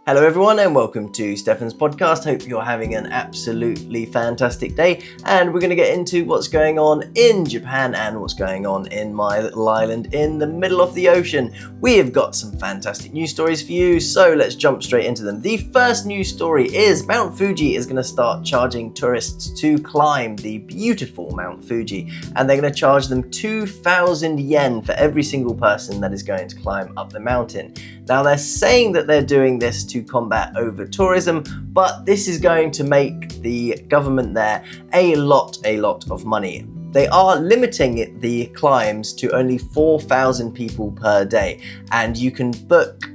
Hello everyone and welcome to Stefan's podcast. Hope you're having an absolutely fantastic day, and we're going to get into what's going on in Japan and what's going on in my little island in the middle of the ocean. We have got some fantastic news stories for you, so let's jump straight into them. The first news story is Mt Fuji is going to start charging tourists to climb the beautiful Mt Fuji, and they're going to charge them 2,000 yen for every single person that is going to climb up the mountain. Now they're saying that they're doing this to combat over-tourism, but this is going to make the government there a lot of money. They are limiting the climbs to only 4,000 people per day, and you can book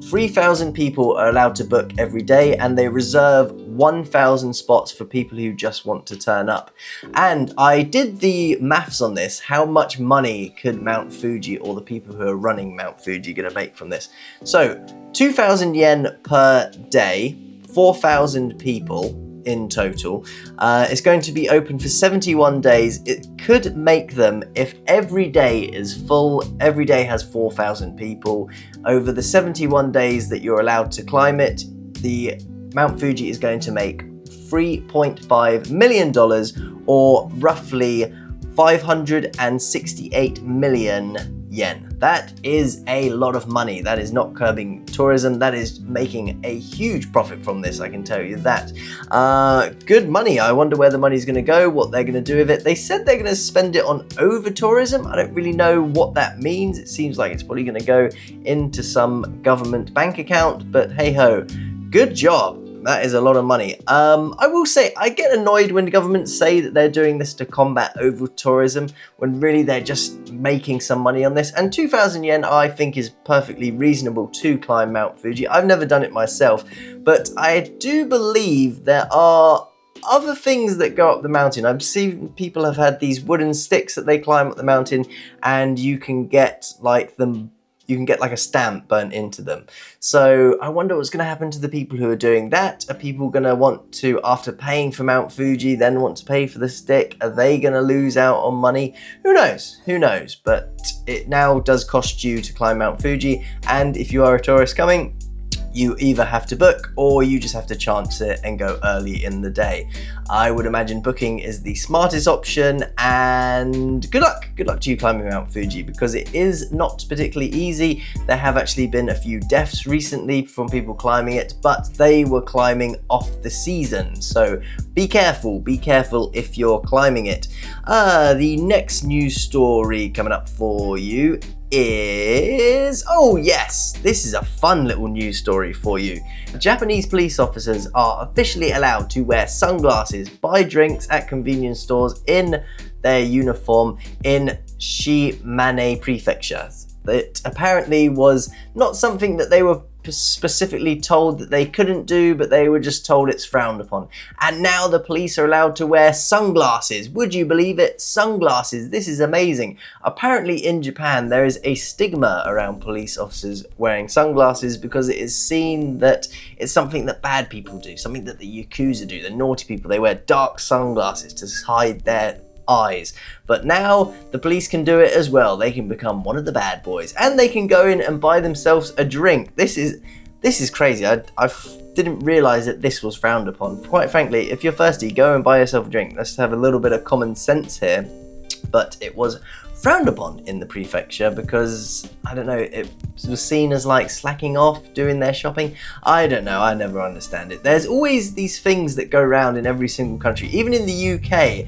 3,000 people are allowed to book every day, and they reserve 1,000 spots for people who just want to turn up. And I did the maths on this. How much money could Mt Fuji or the people who are running Mt Fuji going to make from this? So 2,000 yen per day, 4,000 people in total. It's going to be open for 71 days. It could make them, if every day is full, every day has 4,000 people, over the 71 days that you're allowed to climb it, the Mt Fuji is going to make $3.5 million, or roughly 568 million yen. That is a lot of money. That is not curbing tourism. That is making a huge profit from this, I can tell you that. Good money. I wonder where the money is going to go, what they're going to do with it. They said they're going to spend it on over-tourism. I don't really know what that means. It seems like it's probably going to go into some government bank account, but hey-ho, good job. That is a lot of money. I will say, I get annoyed when governments say that they're doing this to combat over-tourism, when really they're just making some money on this. And 2,000 yen, I think, is perfectly reasonable to climb Mt Fuji. I've never done it myself, but I do believe there are other things that go up the mountain. I've seen people have had these wooden sticks that they climb up the mountain, and you can get like a stamp burnt into them. So I wonder what's going to happen to the people who are doing that. Are people going to want to, after paying for Mt Fuji, then want to pay for the stick? Are they going to lose out on money? Who knows? Who knows? But it now does cost you to climb Mt Fuji, and if you are a tourist coming, you either have to book or you just have to chance it and go early in the day. I would imagine booking is the smartest option, and good luck to you climbing Mt Fuji, because it is not particularly easy. There have actually been a few deaths recently from people climbing it, but they were climbing off the season. So be careful if you're climbing it. The next news story coming up for you is, oh yes, this is a fun little news story for you. Japanese police officers are officially allowed to wear sunglasses, buy drinks at convenience stores in their uniform in Shimane Prefecture. That apparently was not something that they were specifically told that they couldn't do, but they were just told it's frowned upon. And now the police are allowed to wear sunglasses. Would you believe it? Sunglasses. This is amazing. Apparently in Japan there is a stigma around police officers wearing sunglasses, because it is seen that it's something that bad people do, something that the Yakuza do, the naughty people. They wear dark sunglasses to hide their eyes. But now the police can do it as well. They can become one of the bad boys, and they can go in and buy themselves a drink. This is crazy. I didn't realize that this was frowned upon. Quite frankly, if you're thirsty, go and buy yourself a drink. Let's have a little bit of common sense here. But it was frowned upon in the prefecture because, I don't know, it was seen as like slacking off doing their shopping. I don't know, I never understand it. There's always these things that go around in every single country. Even in the UK,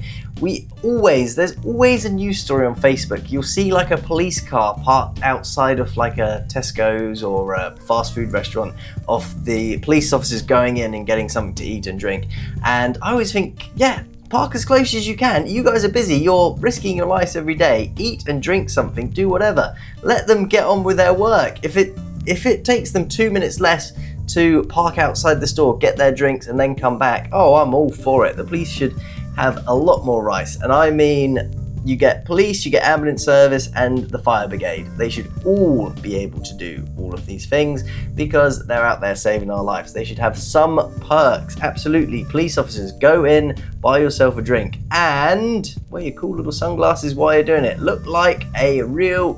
there's always a news story on Facebook. You'll see like a police car parked outside of like a Tesco's or a fast food restaurant, of the police officers going in and getting something to eat and drink. And I always think, yeah, park as close as you can. You guys are busy. You're risking your lives every day. Eat and drink something. Do whatever. Let them get on with their work. If it takes them 2 minutes less to park outside the store, get their drinks, and then come back, oh, I'm all for it. The police should have a lot more rights. And I mean you get police, you get ambulance service, and the fire brigade. They should all be able to do all of these things because they're out there saving our lives. They should have some perks. Absolutely. Police officers, go in, buy yourself a drink, and wear your cool little sunglasses while you're doing it. Look like a real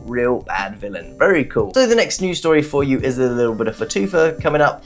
bad villain. Very cool. So the next news story for you is a little bit of Fatufa coming up.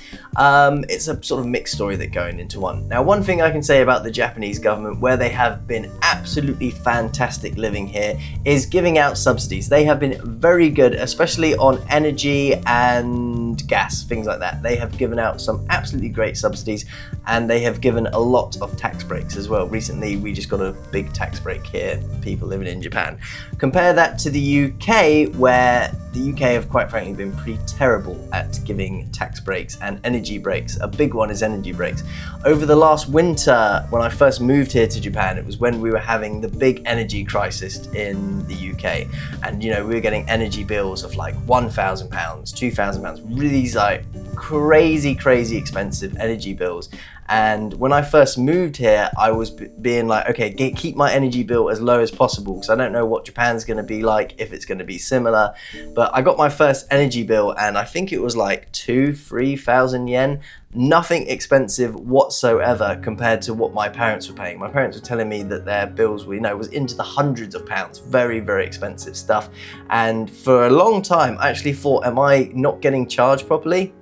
It's a sort of mixed story that going into one. Now, one thing I can say about the Japanese government, where they have been absolutely fantastic living here, is giving out subsidies. They have been very good, especially on energy and gas, things like that. They have given out some absolutely great subsidies, and they have given a lot of tax breaks as well. Recently, we just got a big tax break here, people living in Japan. Compare that to the UK, where the UK have quite frankly been pretty terrible at giving tax breaks and energy breaks. A big one is energy breaks. Over the last winter, when I first moved here to Japan, it was when we were having the big energy crisis in the UK. And we were getting energy bills of like £1,000, £2,000, really these like crazy expensive energy bills. And when I first moved here, I was being like, okay, keep my energy bill as low as possible because I don't know what Japan's going to be like, if it's going to be similar. But I got my first energy bill and I think it was like 2,000-3,000 yen. Nothing expensive whatsoever compared to what my parents were paying. My parents were telling me that their bills were, was into the hundreds of pounds. Very expensive stuff. And for a long time, I actually thought, am I not getting charged properly?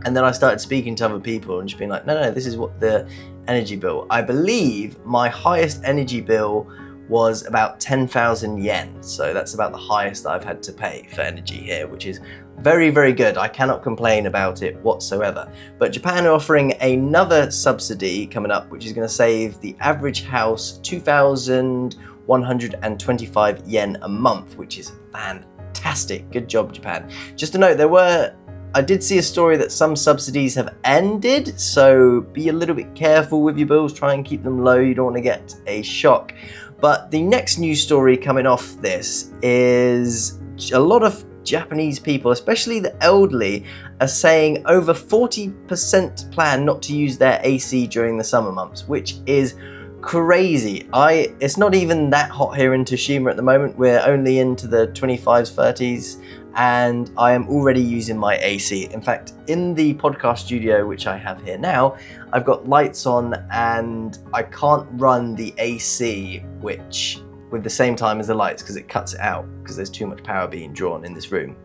And then I started speaking to other people and just being like, no, this is what the energy bill. I believe my highest energy bill was about 10,000 yen. So that's about the highest I've had to pay for energy here, which is very good. I cannot complain about it whatsoever. But Japan are offering another subsidy coming up, which is going to save the average house 2,125 yen a month, which is fantastic. Good job, Japan. Just to note, I did see a story that some subsidies have ended, so be a little bit careful with your bills, try and keep them low, you don't want to get a shock. But the next news story coming off this is a lot of Japanese people, especially the elderly, are saying over 40% plan not to use their AC during the summer months, which is crazy. It's not even that hot here in Toshima at the moment. We're only into the 25s, 30s, and I am already using my AC. In fact, in the podcast studio, which I have here now, I've got lights on and I can't run the AC with the same time as the lights because it cuts it out because there's too much power being drawn in this room.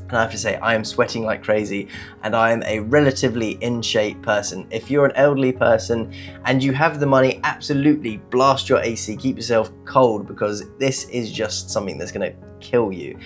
And I have to say, I am sweating like crazy and I am a relatively in shape person. If you're an elderly person and you have the money, absolutely blast your AC, keep yourself cold because this is just something that's going to kill you.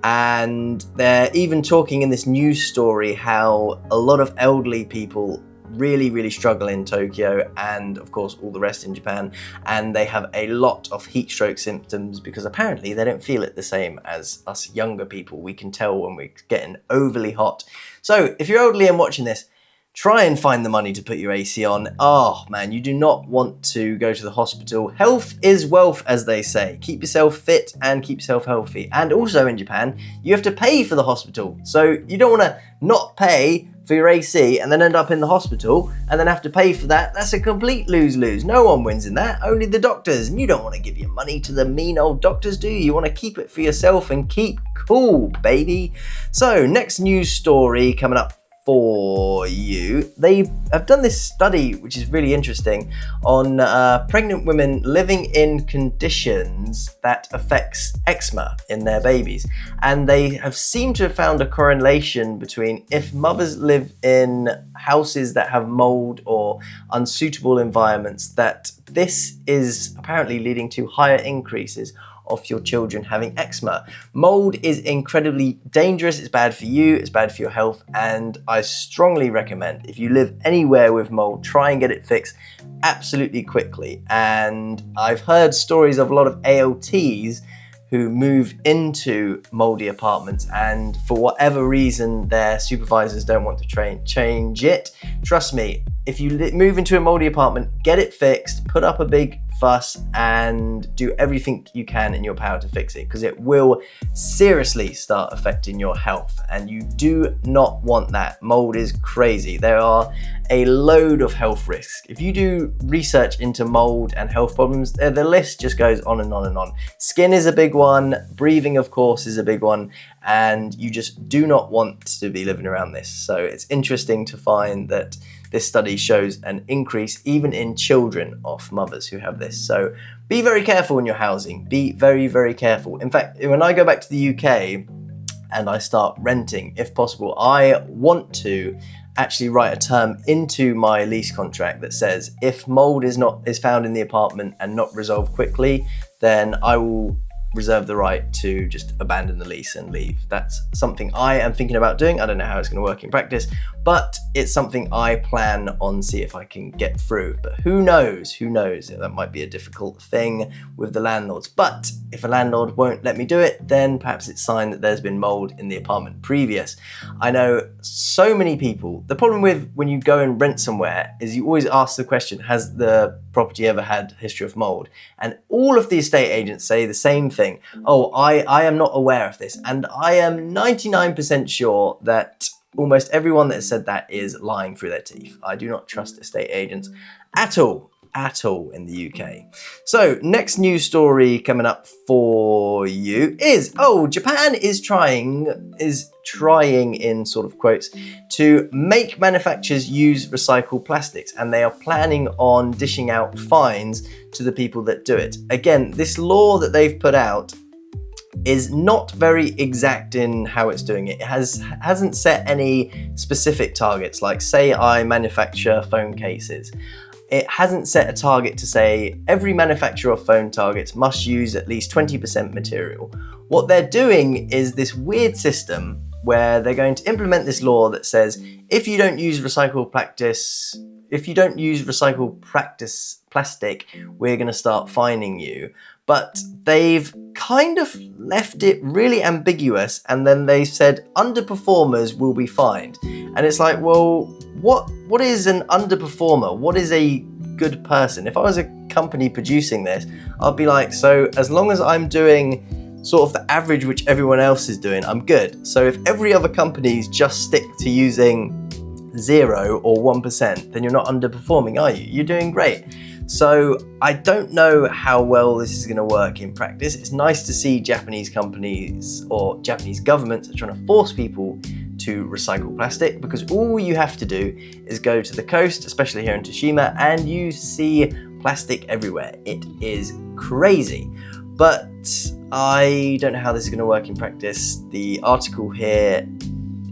And they're even talking in this news story how a lot of elderly people really struggle in Tokyo and of course all the rest in Japan, and they have a lot of heat stroke symptoms because apparently they don't feel it the same as us younger people. We can tell when we're getting overly hot. So if you're elderly and watching this, try and find the money to put your AC on. Oh man, you do not want to go to the hospital. Health is wealth, as they say. Keep yourself fit and keep yourself healthy. And also in Japan, you have to pay for the hospital. So you don't want to not pay for your AC and then end up in the hospital and then have to pay for that. That's a complete lose-lose. No one wins in that, only the doctors. And you don't want to give your money to the mean old doctors, do you? You want to keep it for yourself and keep cool, baby. So next news story coming up for you. They have done this study, which is really interesting, on pregnant women living in conditions that affects eczema in their babies. And they have seemed to have found a correlation between if mothers live in houses that have mold or unsuitable environments, that this is apparently leading to higher increases of your children having eczema. Mold is incredibly dangerous. It's bad for you, it's bad for your health, and I strongly recommend if you live anywhere with mold, try and get it fixed absolutely quickly. And I've heard stories of a lot of ALTs who move into moldy apartments and for whatever reason their supervisors don't want to change it. Trust me, if you move into a moldy apartment, get it fixed, put up a big fuss and do everything you can in your power to fix it, because it will seriously start affecting your health, and you do not want that. Mold is crazy. There are a load of health risks. If you do research into mold and health problems, the list just goes on and on and on. Skin is a big one, breathing of course is a big one, and you just do not want to be living around this. So it's interesting to find that this study shows an increase even in children of mothers who have this. So be very careful in your housing. Be very, very careful. In fact, when I go back to the UK and I start renting, if possible, I want to actually write a term into my lease contract that says if mold is found in the apartment and not resolved quickly, then I will reserve the right to just abandon the lease and leave. That's something I am thinking about doing. I don't know how it's going to work in practice, but it's something I plan on see if I can get through. But who knows? Who knows? That might be a difficult thing with the landlords. But if a landlord won't let me do it, then perhaps it's a sign that there's been mold in the apartment previous. I know so many people. The problem with when you go and rent somewhere is you always ask the question, has the property ever had a history of mold? And all of the estate agents say the same thing. Oh, I am not aware of this. And I am 99% sure that almost everyone that has said that is lying through their teeth. I do not trust estate agents at all in the UK. So next news story coming up for you is, Japan is trying in sort of quotes to make manufacturers use recycled plastics, and they are planning on dishing out fines to the people that do it. Again, this law that they've put out is not very exact in how it's doing it. It hasn't set any specific targets, like say I manufacture phone cases. It hasn't set a target to say every manufacturer of phone targets must use at least 20% material. What they're doing is this weird system where they're going to implement this law that says if you don't use recycled plastic, we're going to start fining you. But they've kind of left it really ambiguous, and then they said underperformers will be fined. And it's like, well, what is an underperformer? What is a good person? If I was a company producing this, I'd be like, so as long as I'm doing sort of the average which everyone else is doing, I'm good. So if every other companies just stick to using 0 or 1%, then you're not underperforming, are you? You're doing great. So I don't know how well this is going to work in practice. It's nice to see Japanese companies or Japanese governments are trying to force people to recycle plastic, because all you have to do is go to the coast, especially here in Toshima, and you see plastic everywhere. It is crazy. But I don't know how this is going to work in practice. The article here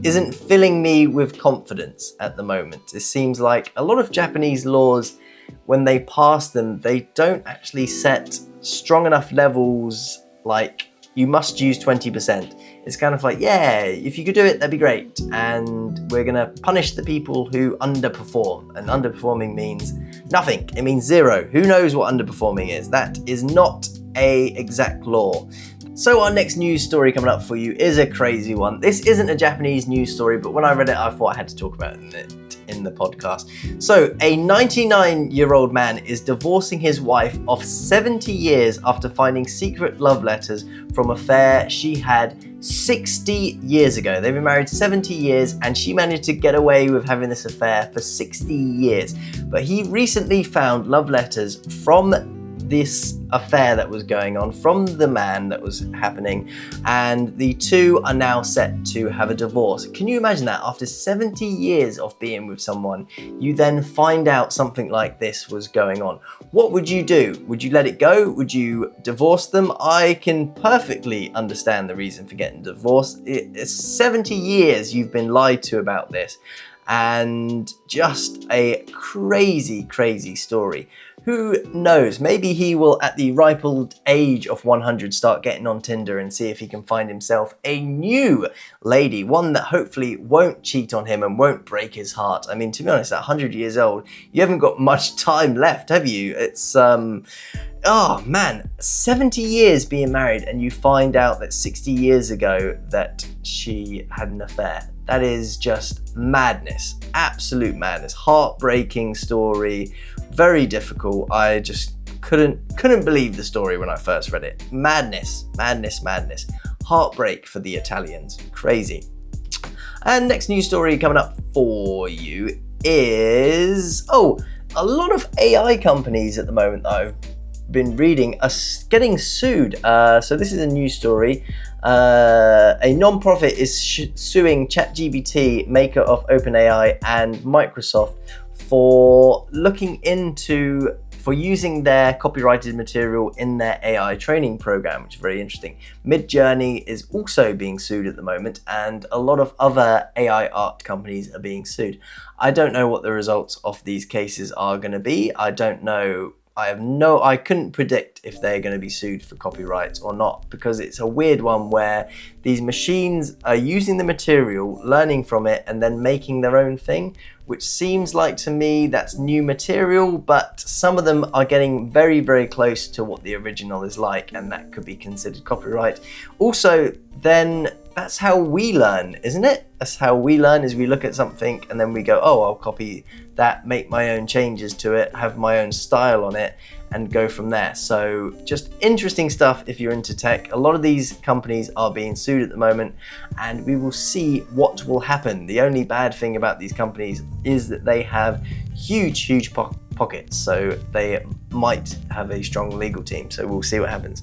isn't filling me with confidence at the moment. It seems like a lot of Japanese laws, when they pass them, they don't actually set strong enough levels, like you must use 20%. It's kind of like, yeah, if you could do it, that'd be great. And we're gonna punish the people who underperform. And underperforming means nothing. It means 0. Who knows what underperforming is? That is not an exact law. So our next news story coming up for you is a crazy one. This isn't a Japanese news story, but when I read it, I thought I had to talk about it in the podcast. So a 99-year-old man is divorcing his wife of 70 years after finding secret love letters from an affair she had 60 years ago. They've been married 70 years and she managed to get away with having this affair for 60 years. But he recently found love letters from this affair that was going on, from the man that was happening, and the two are now set to have a divorce. Can you imagine that? After 70 years of being with someone, you then find out something like this was going on. What would you do? Would you let it go? Would you divorce them? I can perfectly understand the reason for getting divorced. It's 70 years you've been lied to about this, and just a crazy, crazy story. Who knows, maybe he will at the ripe old age of 100 start getting on Tinder and see if he can find himself a new lady, one that hopefully won't cheat on him and won't break his heart. I mean, to be honest, at 100 years old, you haven't got much time left, have you? It's, oh man, 70 years being married and you find out that 60 years ago that she had an affair. That is just madness, absolute madness, heartbreaking story, very difficult. I just couldn't believe the story when I first read it. Madness, madness, madness. Heartbreak for the Italians, crazy. And next news story coming up for you is, a lot of AI companies at the moment that I've been reading are getting sued. So this is a news story. A non-profit is suing ChatGPT, maker of OpenAI, and Microsoft for using their copyrighted material in their AI training program, which is very interesting. Midjourney is also being sued at the moment, and a lot of other AI art companies are being sued. I don't know what the results of these cases are going to be. I don't know. I couldn't predict if they're going to be sued for copyright or not, because it's a weird one where these machines are using the material, learning from it, and then making their own thing, which seems like to me that's new material, but some of them are getting very, very close to what the original is like, and that could be considered copyright. Also, then that's how we learn, isn't it? That's how we learn, is we look at something and then we go, oh, I'll copy that, make my own changes to it, have my own style on it, and go from there. So just interesting stuff if you're into tech. A lot of these companies are being sued at the moment, and we will see what will happen. The only bad thing about these companies is that they have huge pockets, so they might have a strong legal team, so we'll see what happens.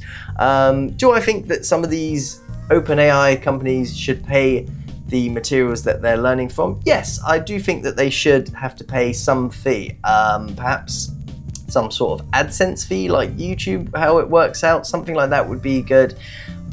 Do I think that some of these OpenAI companies should pay the materials that they're learning from? Yes, I do think that they should have to pay some fee, perhaps some sort of AdSense fee like YouTube, how it works out, something like that would be good.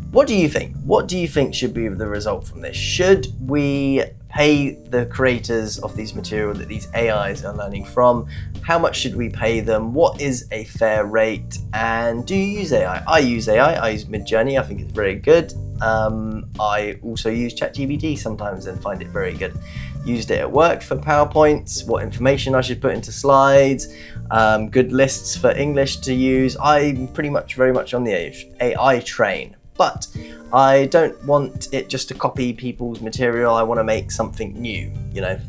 What do you think? What do you think should be the result from this? Should we pay the creators of these material that these AIs are learning from? How much should we pay them? What is a fair rate? And do you use AI? I use AI, I use Midjourney, I think it's very good. I also use ChatGPT sometimes and find it very good. Used it at work for PowerPoints, what information I should put into slides, good lists for English to use. I'm pretty much very much on the AI train, but I don't want it just to copy people's material. I want to make something new,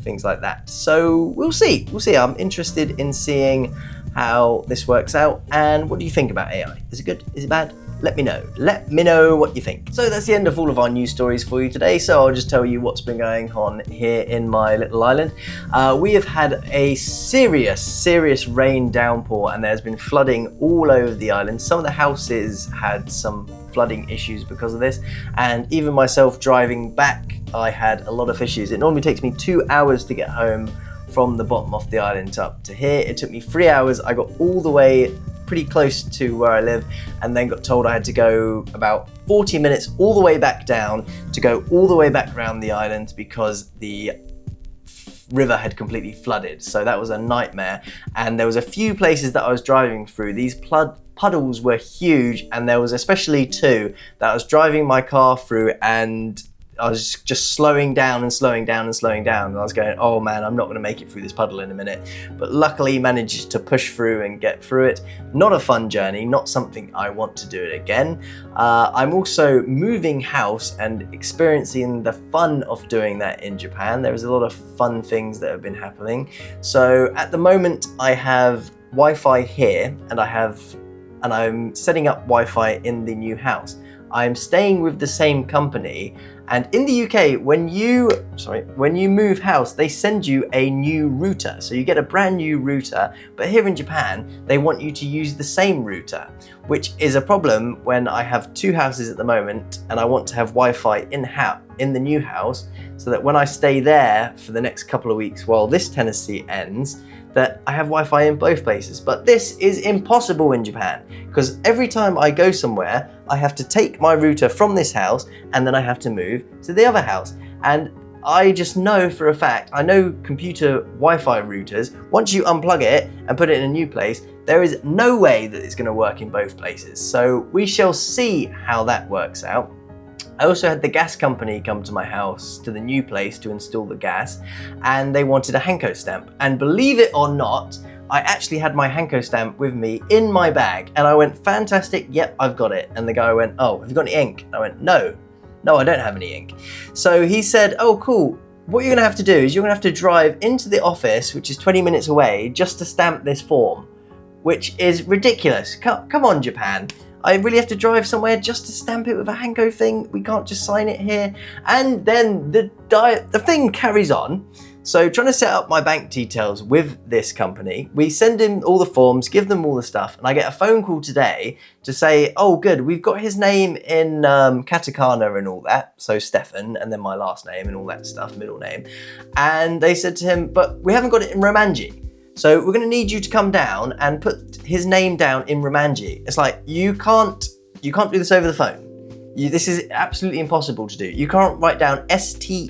things like that. So we'll see. I'm interested in seeing how this works out. And what do you think about AI? Is it good? Is it bad? Let me know. Let me know what you think. So that's the end of all of our news stories for you today. So I'll just tell you what's been going on here in my little island. We have had a serious rain downpour, and there's been flooding all over the island. Some of the houses had some flooding issues because of this, and even myself driving back, I had a lot of issues. It normally takes me 2 hours to get home from the bottom of the island up to here. It took me 3 hours. I got all the way pretty close to where I live, and then got told I had to go about 40 minutes all the way back down to go all the way back around the island because the river had completely flooded. So that was a nightmare, and there was a few places that I was driving through. These puddles were huge, and there was especially two that I was driving my car through, and I was just slowing down and slowing down and slowing down, and I was going, oh man, I'm not going to make it through this puddle in a minute. But luckily managed to push through and get through it. Not a fun journey, not something I want to do it again. I'm also moving house and experiencing the fun of doing that in Japan. There's a lot of fun things that have been happening. So at the moment I have Wi-Fi here, and I'm setting up Wi-Fi in the new house. I'm staying with the same company, and in the UK, when you move house, they send you a new router. So you get a brand new router, but here in Japan, they want you to use the same router, which is a problem when I have two houses at the moment, and I want to have Wi-Fi in the new house, so that when I stay there for the next couple of weeks while this tenancy ends, that I have Wi-Fi in both places. But this is impossible in Japan, because every time I go somewhere, I have to take my router from this house, and then I have to move to the other house. And I just know for a fact, I know computer Wi-Fi routers, once you unplug it and put it in a new place, there is no way that it's going to work in both places. So we shall see how that works out. I also had the gas company come to my house, to the new place, to install the gas, and they wanted a Hanko stamp. And believe it or not, I actually had my Hanko stamp with me in my bag, and I went, fantastic, yep, I've got it. And the guy went, oh, have you got any ink? And I went, no, I don't have any ink. So he said, oh, cool, what you're going to have to do is you're going to have to drive into the office, which is 20 minutes away, just to stamp this form, which is ridiculous. Come on, Japan. I really have to drive somewhere just to stamp it with a Hanko thing. We can't just sign it here. And then the thing carries on. So trying to set up my bank details with this company, we send him all the forms, give them all the stuff, and I get a phone call today to say, oh good, we've got his name in katakana and all that, so Stefan, and then my last name and all that stuff, middle name. And they said to him, but we haven't got it in Romanji. So we're gonna need you to come down and put his name down in Romanji. It's like, you can't do this over the phone. This is absolutely impossible to do. You can't write down Stefan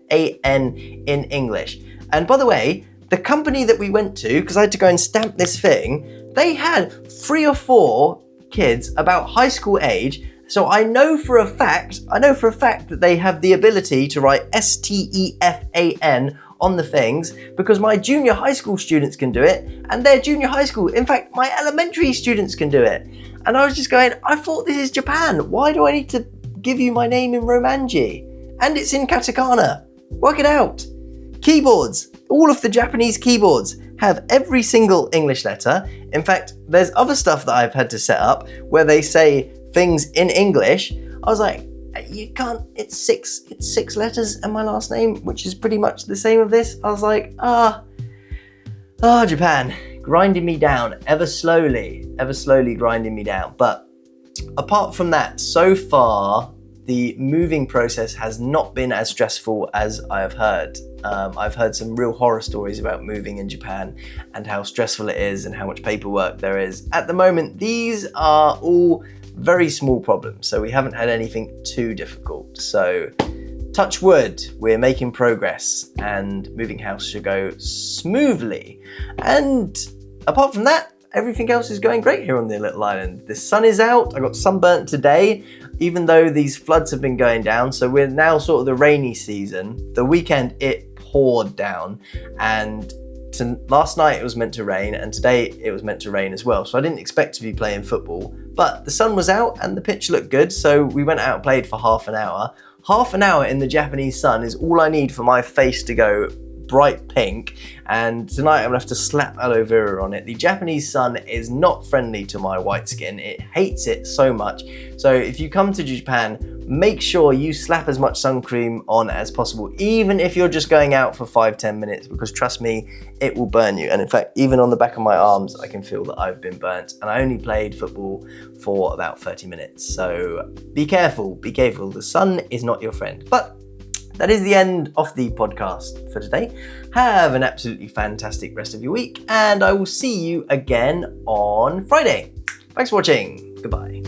in English. And by the way, the company that we went to, because I had to go and stamp this thing, they had 3 or 4 kids about high school age. So I know for a fact that they have the ability to write Stefan on the things, because my junior high school students can do it, and their junior high school, in fact, my elementary students can do it. And I was just going, I thought this is Japan. Why do I need to give you my name in Romanji? And it's in katakana. Work it out. Keyboards. All of the Japanese keyboards have every single English letter. In fact, there's other stuff that I've had to set up where they say things in English. I was like, you can't, it's six letters and my last name, which is pretty much the same of this. I was like, Japan, grinding me down ever slowly grinding me down. But apart from that, so far, the moving process has not been as stressful as I have heard. I've heard some real horror stories about moving in Japan and how stressful it is and how much paperwork there is. At the moment, these are all very small problems, so we haven't had anything too difficult. So touch wood, we're making progress and moving house should go smoothly. And apart from that, everything else is going great here on the little island. The sun is out. I got sunburnt today, even though these floods have been going down. So we're now sort of the rainy season. The weekend, it poured down, and last night it was meant to rain, and today it was meant to rain as well. So I didn't expect to be playing football, but the sun was out and the pitch looked good. So we went out and played for half an hour. Half an hour in the Japanese sun is all I need for my face to go bright pink, and tonight I'm gonna have to slap aloe vera on it. The Japanese sun is not friendly to my white skin. It hates it so much. So if you come to Japan, make sure you slap as much sun cream on as possible, even if you're just going out for 5-10 minutes, because trust me, it will burn you. And in fact, even on the back of my arms, I can feel that I've been burnt, and I only played football for about 30 minutes. So be careful, the sun is not your friend. But that is the end of the podcast for today. Have an absolutely fantastic rest of your week, and I will see you again on Friday. Thanks for watching. Goodbye.